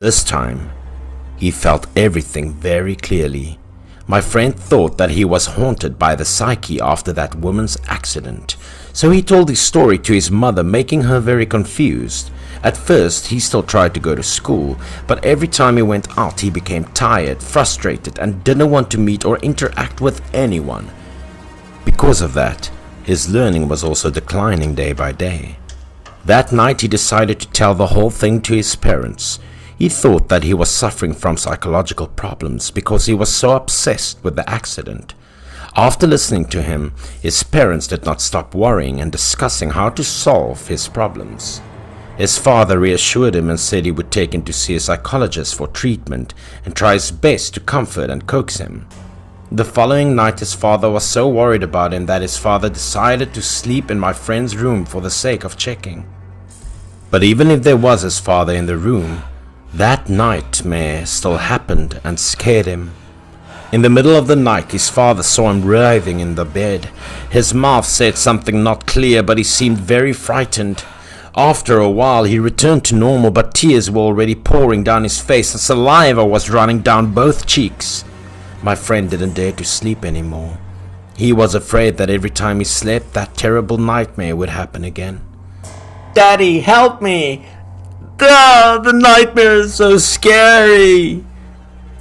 This time, he felt everything very clearly. My friend thought that he was haunted by the psyche after that woman's accident, so he told his story to his mother, making her very confused. At first, he still tried to go to school, but every time he went out, he became tired, frustrated, and didn't want to meet or interact with anyone. Because of that, his learning was also declining day by day. That night, he decided to tell the whole thing to his parents. He thought that he was suffering from psychological problems because he was so obsessed with the accident. After listening to him, his parents did not stop worrying and discussing how to solve his problems. His father reassured him and said he would take him to see a psychologist for treatment and try his best to comfort and coax him. The following night, his father was so worried about him that his father decided to sleep in my friend's room for the sake of checking. But even if there was his father in the room, that nightmare still happened and scared him. In the middle of the night, his father saw him writhing in the bed. His mouth said something not clear, but he seemed very frightened. After a while, he returned to normal, but tears were already pouring down his face and saliva was running down both cheeks. My friend didn't dare to sleep anymore. He was afraid that every time he slept, that terrible nightmare would happen again. Daddy, help me! The nightmare is so scary!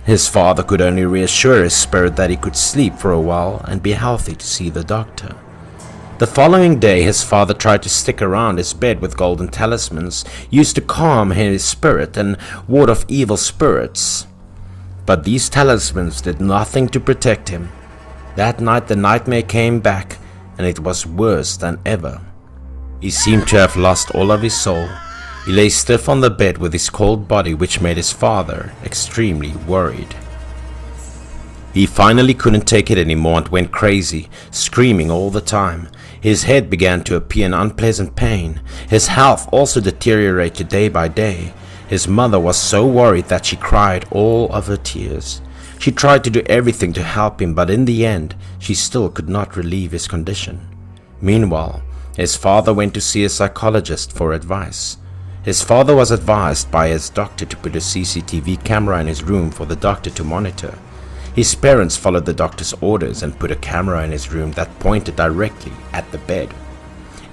His father could only reassure his spirit that he could sleep for a while and be healthy to see the doctor. The following day, his father tried to stick around his bed with golden talismans used to calm his spirit and ward off evil spirits. But these talismans did nothing to protect him. That night the nightmare came back, and it was worse than ever. He seemed to have lost all of his soul. He lay stiff on the bed with his cold body, which made his father extremely worried. He finally couldn't take it anymore and went crazy, screaming all the time. His head began to appear in unpleasant pain. His health also deteriorated day by day. His mother was so worried that she cried all of her tears. She tried to do everything to help him, but in the end, she still could not relieve his condition. Meanwhile, his father went to see a psychologist for advice. His father was advised by his doctor to put a CCTV camera in his room for the doctor to monitor. His parents followed the doctor's orders and put a camera in his room that pointed directly at the bed.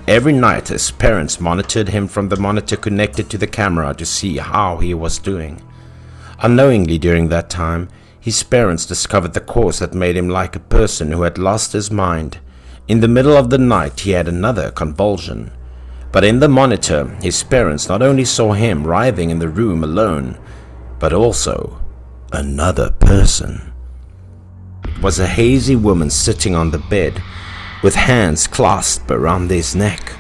Every night, his parents monitored him from the monitor connected to the camera to see how he was doing. Unknowingly during that time, his parents discovered the cause that made him like a person who had lost his mind. In the middle of the night, he had another convulsion. But in the monitor, his parents not only saw him writhing in the room alone, but also another person. It was a hazy woman sitting on the bed with hands clasped around his neck.